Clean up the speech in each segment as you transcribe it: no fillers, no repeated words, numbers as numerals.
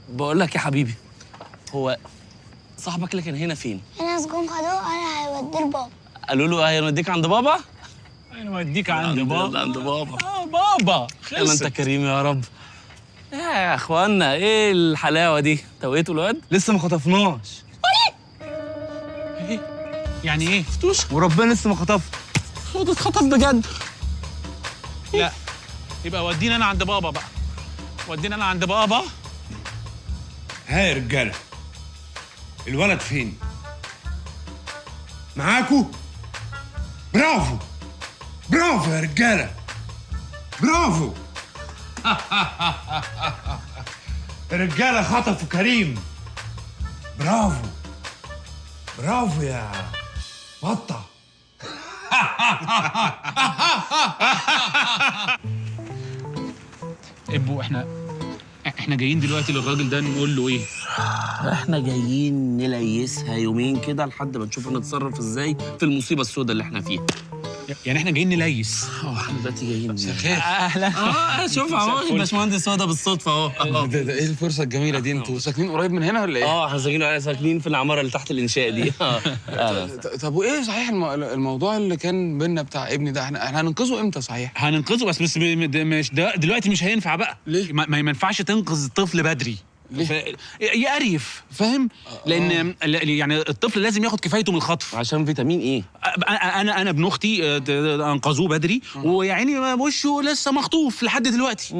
بقول لك يا حبيبي، هو صاحبك اللي كان هنا فين؟ الناس جم خدوه قال هيوديه لبابا. قالوا له هيوديك عند بابا؟ هنوديك عند بابا. عند بابا. بابا يا ما انت كريم يا رب. يا اخوانا ايه الحلاوه دي؟ توقيتوا الواد؟ لسه ما خطفناش. ايه؟ يعني ايه؟ وربنا لسه ما خطفنا. الواد اتخطف بجد. لا يبقى ودينا انا عند بابا بقى. ودينا انا عند بابا. ها يا رجاله، الولد فين؟ معاكوا؟ برافو برافو يا رجاله، برافو. الرجاله خطفوا كريم. برافو برافو يا بطه. ابو احنا جايين دلوقتي للراجل ده نقول له ايه؟ احنا جايين نليسها يومين كده لحد ما نشوف هنتصرف ازاي في المصيبه السوداء اللي احنا فيها. يعني احنا جايين نليس. احنا دلوقتي جايين اهلا. شوف اهو الباشمهندس هدى بالصدفه اهو. ده ايه الفرصه الجميله دي؟ انتوا ساكنين قريب من هنا ولا ايه؟ احنا ساكنين في العماره اللي تحت الانشاء دي. طب وايه صحيح الموضوع اللي كان بينا بتاع ابني ده، احنا هننقذه امتى صحيح؟ هننقذه بس مش دلوقتي مش هينفع بقى. ليه؟ ما ينفعش تنقذ الطفل بدري. ليه؟ يقريف فاهم؟ لان يعني الطفل لازم ياخد كفايته من الخطف. عشان فيتامين ايه؟ انا ابن اختي انقذوه بدري ويا عيني وشه لسه مخطوف لحد دلوقتي.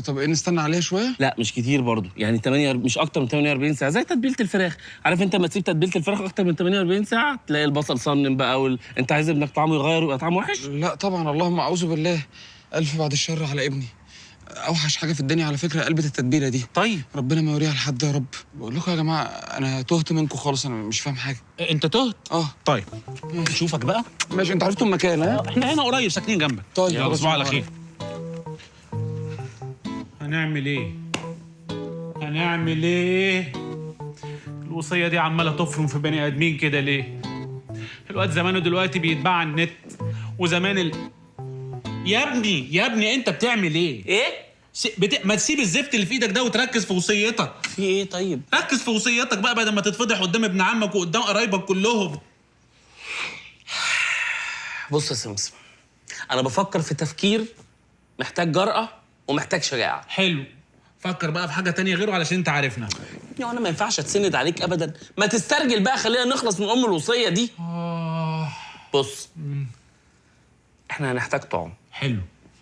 طب ايه نستنى عليه شويه؟ لا مش كتير برضو، يعني 8 مش اكتر من 48 ساعه زي تتبيله الفراخ. عارف انت لما تسيب تتبيله الفراخ اكتر من 48 ساعه تلاقي البصل صنن بقى انت عايز ابنك طعمه يغير ويبقى طعمه وحش؟ لا طبعا، اللهم اعوذ بالله، الف بعد الشر على ابني. اوحش حاجه في الدنيا على فكره قلبة التتبيله دي. طيب ربنا ما يوريها لحد يا رب. بقول لكم يا جماعه انا تهت منكم خالص، انا مش فاهم حاجه. انت تهت؟ طيب نشوفوا بقى. ماشي، انتوا عرفتوا المكان؟ ها احنا هنا قريب ساكنين جنبك. طيب يلا تصبحوا على خير. هنعمل ايه؟ هنعمل ايه؟ الوصيه دي عماله تفرم في بني ادمين كده ليه؟ الواد زمانه دلوقتي بيتباع على النت وزمان يا ابني انت بتعمل ايه؟ ايه؟ ما تسيب الزفت اللي في ايدك ده وتركز في وصيتك. في ايه طيب؟ ركز في وصيتك بقى بدل ما تتفضح قدام ابن عمك وقدام قرايبك كلهم. بص يا سمسم، انا بفكر في تفكير محتاج جرأة ومحتاج شجاعة. حلو، فكر بقى في حاجة تانية غيره علشان انت عارفنا. يعني انا ما ينفعش اتسند عليك ابدا، ما تسترجل بقى، خلينا نخلص من الوصية دي. بص احنا هنحتاج طعم. حلو،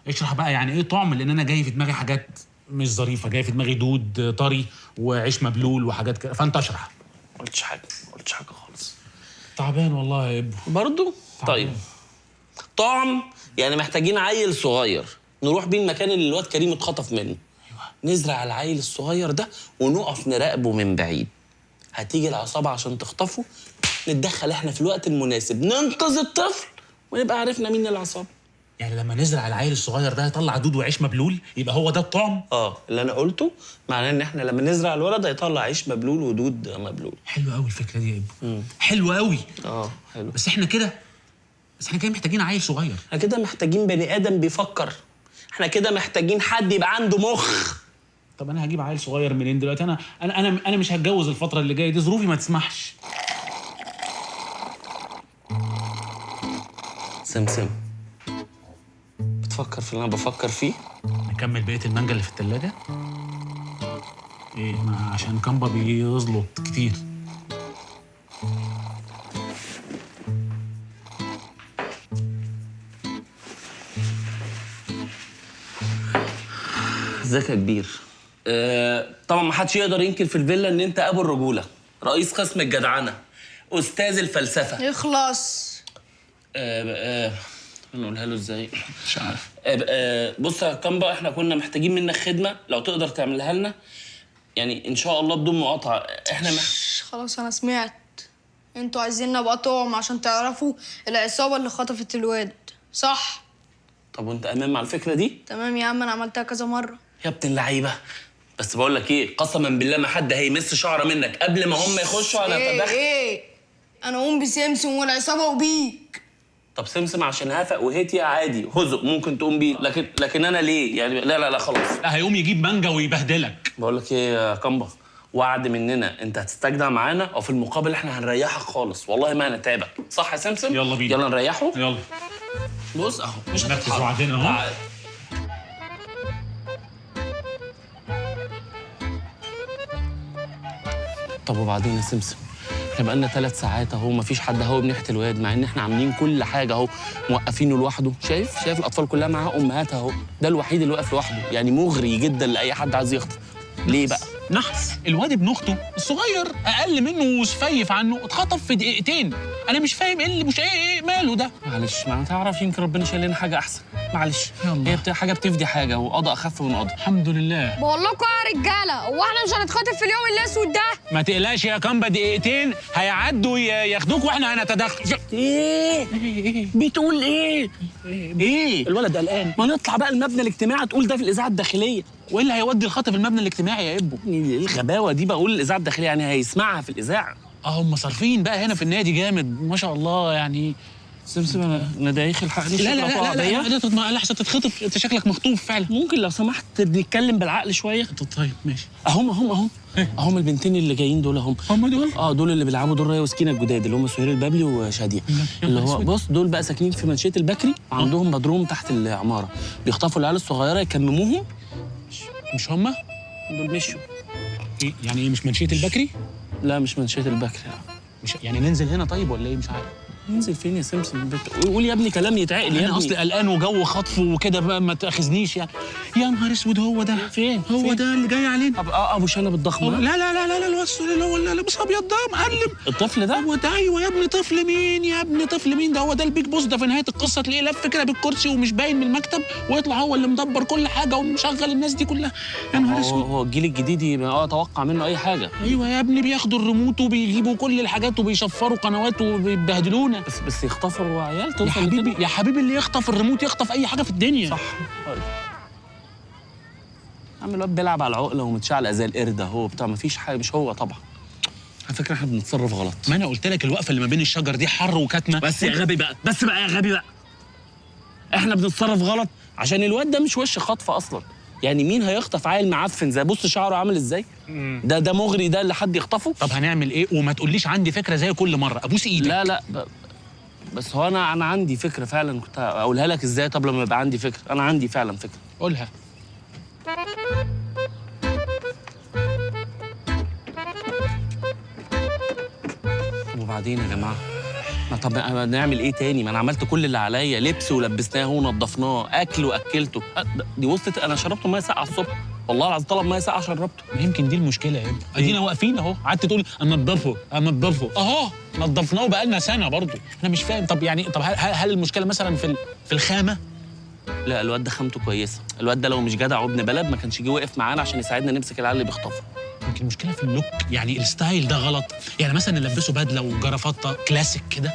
اشرح بقى يعني ايه طعم، لان انا جاي في دماغي حاجات مش ظريفة، جاي في دماغي دود طري وعيش مبلول وحاجات كده، فانت اشرح. ما قلتش حاجة خالص. تعبان والله يا ابو. برضو؟ طيب طعم يعني محتاجين عيل صغير نروح بيه المكان اللي الواد كريم اتخطف منه. نزرع العيل الصغير ده ونقف نراقبه من بعيد. هتيجي العصابة عشان تخطفه، نتدخل احنا في الوقت المناسب، ننقذ الطفل ونبقى عرفنا مين العصابة. يعني لما نزرع العيل الصغير ده يطلع دود وعيش مبلول، يبقى هو ده الطعم؟ اللي انا قلته معناه ان احنا لما نزرع الولد هيطلع عيش مبلول ودود مبلول. حلوة قوي الفكرة دي يا ابو. حلوة قوي. حلو. بس احنا كده محتاجين عيل صغير. احنا كده محتاجين بني ادم بيفكر. احنا كده محتاجين حد يبقى عنده مخ. طب انا هجيب عيل صغير منين دلوقتي؟ انا مش هتجوز الفترة اللي جاية دي، ظروفي ما تسمحش. سمسم، بتفكر في اللي انا بفكر فيه؟ نكمل بقية المانجا اللي في التلاجة؟ ايه، عشان كامبا بيزلط كتير. ازيك يا كبير؟ طبعا ما حدش يقدر ينكر في الفيلا ان انت ابو الرجوله، رئيس قسم الجدعنه، استاذ الفلسفه. يخلص. نقولها له ازاي؟ مش عارف. بص يا كامبا، احنا كنا محتاجين منك خدمه لو تقدر تعملها لنا، يعني ان شاء الله بدون مقاطعه. احنا خلاص انا سمعت. انتوا عايزين نبقى طعم عشان تعرفوا العصابه اللي خطفت الواد، صح؟ طب وانت امام على الفكره دي؟ تمام يا عم، انا عملتها كذا مره. يا ابن اللعيبه، بس بقول لك ايه، قسما بالله ما حد هيمس شعره منك قبل ما هم يخشوا على ايه تدخل. ايه، انا اقوم بسمسم والعصابه وبيك. طب سمسم عشان هفق وهيتي عادي هزق ممكن تقوم بيه، لكن انا ليه يعني؟ لا خلاص. لا هيقوم يجيب مانجا ويبهدلك. بقول لك ايه يا كمبه، وعد مننا انت هتستجدع معانا وفي المقابل احنا هنريحك خالص، والله ما هنتعبك، صح يا سمسم؟ يلا بينا. يلا نريحه. يلا بص اهو مش نركز هتتحرك. وعدنا اهو. تعال. طب وبعدين يا سمسم؟ احنا بقالنا 3 ساعات اهو مفيش حد اهو بناحية الواد، مع ان احنا عاملين كل حاجه اهو، موقفينه لوحده. شايف الاطفال كلها معاها امهاتها اهو، ده الوحيد اللي واقف لوحده، يعني مغري جدا لاي حد عايز يخطف. ليه بقى؟ نحس الواد ابن اخته الصغير اقل منه وسفيف عنه اتخطف في دقيقتين. انا مش فاهم ايه اللي مش ايه ماله ده. معلش ما تعرف يمكن ربنا شايل لنا حاجه احسن، معلش. يلا. هي حاجه بتفدي حاجه وقضاء اخف من قضاء. الحمد لله. بقول لكم يا رجاله، هو احنا مش هنتخطف في اليوم الاسود ده؟ ما تقلقش يا كامبا، دقيقتين هيعدوا ياخدوك واحنا هنتدخل. ايه بتقول ايه؟ ايه الولد قلقان. ما نطلع بقى المبنى الاجتماعي تقول ده في الاذاعه الداخليه. وايه اللي هيودي الخطف المبنى الاجتماعي يا ابو؟ ايه الغباوه دي؟ بقول الاذاعه الداخليه يعني هيسمعها في الاذاعه. هم صارفين بقى هنا في النادي جامد ما شاء الله يعني. سمسم انا داخل حقني. لا لحظه تتخطف، انت شكلك مخطوف فعلا. ممكن لو سمحت نتكلم بالعقل شويه؟ طيب ماشي. اهم البنتين اللي جايين دول هم دول؟ دول اللي بيلعبوا دور ريا وسكينه الجداد، اللي هم سهير البابلي وشاديه. اللي هو بص دول بقى ساكنين في منشيه البكري، عندهم بدروم تحت العماره، بيخطفوا العيال الصغيره يكمموهم. مش هم؟ دول مشوا. إيه يعني ايه مش منشيه البكري؟ لا مش منشيه البكري. مش يعني ننزل هنا طيب ولا ايه؟ مش عارف. ننزل فين يا سمسم؟ قول يا ابني كلام يتعقل يا ابني. انا اصلي قلقان وجو خطف وكده بقى، ما تاخذنيش يعني. يا نهار اسود، هو ده فين؟ هو ده اللي جاي علينا. ابو شنب الضخم ده؟ لا الوصل اللي هو اللي لابس ابيض ده مقلب. الطفل ده؟ هو ده ايوه يا ابني. طفل مين يا ابني؟ طفل مين ده؟ هو ده البيج بوس ده. في نهايه القصه تلاقيه لف كده بالكرسي ومش باين من المكتب، ويطلع هو اللي مدبر كل حاجه ومشغل الناس دي كلها. يا نهار اسود. هو الجيل الجديد يبقى اتوقع منه اي حاجه. ايوه يا ابني، بياخدوا الريموت وبيجيبوا كل الحاجات وبيشفروا قنوات وبيبهدلونا. بس يخطفوا عيال توصل يا حبيبي يا حبيبي، اللي يخطف الريموت يخطف اي حاجه في الدنيا. صح. عم الواد بيلعب على العقله ومتشعلق زي القرد اهو بتاع، مفيش حاجه. مش هو طبعا. على فكره احنا بنتصرف غلط. ما انا قلت لك الوقفه اللي ما بين الشجر دي حر وكتمه. بس يا غبي بقى، يا غبي بقى. احنا بنتصرف غلط عشان الواد ده مش وش خطف اصلا. يعني مين هيخطف عيل معفن زي، بص شعره عامل ازاي؟ ده مغري ده اللي حد يخطفه؟ طب هنعمل ايه؟ وما تقوليش عندي فكره زي كل مره، ابوس ايدك. لا بس هو انا عندي فكره فعلا، كنت اقولها لك ازاي؟ طب لما يبقى عندي فكره، انا عندي فعلا فكره. قولها. وبعدين يا جماعه، ما طب نعمل ايه تاني؟ ما انا عملت كل اللي عليا، لبس ولبسناه ونضفناه، اكل واكلته. دي وصلت انا شربته ميه ساقعه الصبح، والله العظيم طلب ميه ساقعه شربته. يمكن دي المشكله يا ابني. ادينا واقفين اهو، قعدت تقول انضفه اهو، نضفناه بقالنا سنه برضه. انا مش فاهم. طب يعني هل المشكله مثلا في الخامه؟ لا الواد ده خامته كويسه، الواد ده لو مش جدع وابن بلد ما كانش جه وقف معانا عشان يساعدنا نمسك العيال اللي بيخطفوا. يمكن المشكله في اللوك، يعني الستايل ده غلط. يعني مثلا نلبسه بدله وجرافطه كلاسيك كده.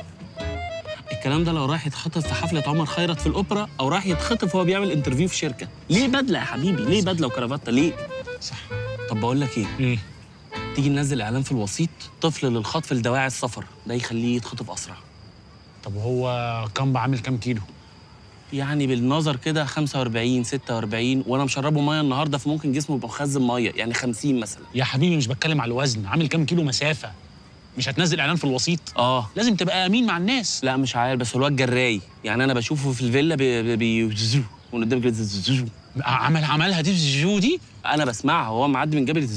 الكلام ده لو رايح يتخطف في حفله عمر خيرت في الاوبرا، او رايح يتخطف وهو بيعمل انترفيو في شركه. ليه بدله يا حبيبي؟ ليه بدله وكرافته ليه؟ صح. طب بقول لك ايه؟ تيجي ننزل اعلان في الوسيط، طفل للخطف لدواعي السفر، ده يخليه يتخطف اسرع. طب وهو كامبا عامل كام كيلو؟ يعني بالنظر كده 45 46، وانا مشربه ميه النهارده فممكن جسمه يبقى مخزن ميه، يعني 50 مثلا. يا حبيبي مش بتكلم على الوزن، عامل كام كيلو مسافه. مش هتنزل اعلان في الوسيط؟ لازم تبقى امين مع الناس. لا مش عارف، بس هو الواد جراي، يعني انا بشوفه في الفيلا من قدام كده. عملها دي في الجو دي. انا بسمعها وهو معدي من جبل.